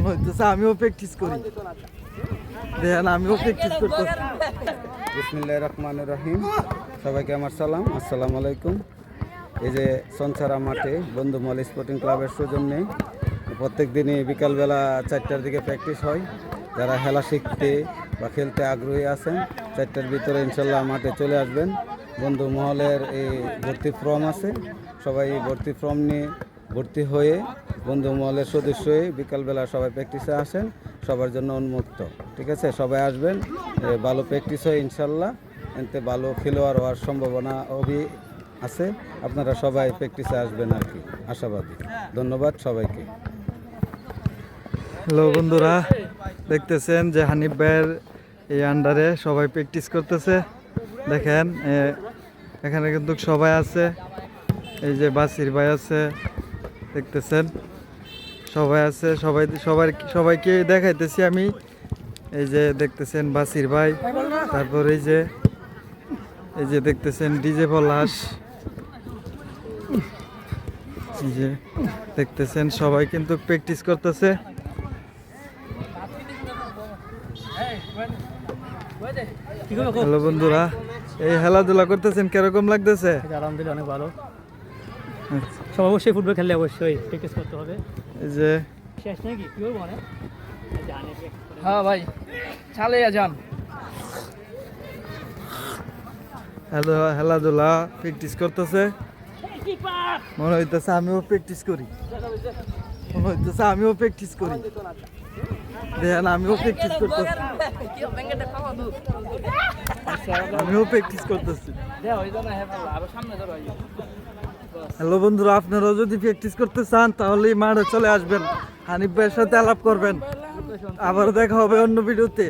মনে হইতেছে আমিও প্র্যাকটিস করি। দেখেন আমিও প্র্যাকটিস করতেছি। বিসমিল্লাহির রহমানির রহিম। সবাইকে আমার সালাম, আসসালামু আলাইকুম। এই যে সনসারা মাঠে বন্ধুমহল স্পোর্টিং ক্লাবের সৌজন্যে প্রত্যেক দিনই বিকালবেলা 4টার দিকে প্র্যাকটিস হয়। যারা খেলা শিখতে বা খেলতে আগ্রহী আছেন 4টার ভিতরে ইনশাল্লাহ মাঠে চলে আসবেন। বন্ধুমহলের এই ভর্তি ফর্ম আছে, সবাই ভর্তি ফর্ম নিয়ে ভর্তি হয়ে বন্ধুমহলের সদস্য হয়ে বিকালবেলা সবাই প্র্যাকটিসে আসেন। সবার জন্য উন্মুক্ত, ঠিক আছে? সবাই আসবেন, ভালো প্র্যাকটিস হয় ইনশাল্লাহ। এতে ভালো খেলোয়াড় হওয়ার সম্ভাবনা আছে। আপনারা সবাই প্র্যাকটিসে আসবেন আর কি, আশাবাদী। ধন্যবাদ সবাইকে। হ্যালো বন্ধুরা, দেখতেছেন যে হানিফ ভাইয়ের এই আন্ডারে সবাই প্র্যাকটিস করতেছে। দেখেন এখানে কিন্তু সবাই আছে। এই যে বাসির ভাই আছে, দেখতেছেন সবাই আছে। সবাইকে দেখাইতেছি আমি। এই যে দেখতেছেন বাসির ভাই, তারপর এই যে দেখতেছেন ডিজে পলাশ, এই যে দেখতেছেন সবাই কিন্তু প্র্যাকটিস করতেছে। হ্যালো বন্ধুরা, এই খেলাধুলা করতেছেন, কিরকম লাগতেছে? আলহামদুলিল্লাহ অনেক ভালো। সব অবশ্যই ফুটবল খেললে অবশ্যই প্র্যাকটিস করতে হবে। এই যে শেষ নাকি কি বলবো না? হ্যাঁ ভাই, চালিয়ে যান। খেলাধুলা প্র্যাকটিস করতেছে। মনে হইতেছে আমিও প্র্যাকটিস করি। দেখেন আমিও প্র্যাকটিস করতেছি। হ্যালো বন্ধুরা, আপনারাও যদি প্র্যাকটিস করতে চান তাহলে মাঠে চলে আসবেন, হানিফ ভাইয়ের সাথে আলাপ করবেন। আবার দেখা হবে অন্য ভিডিওতে।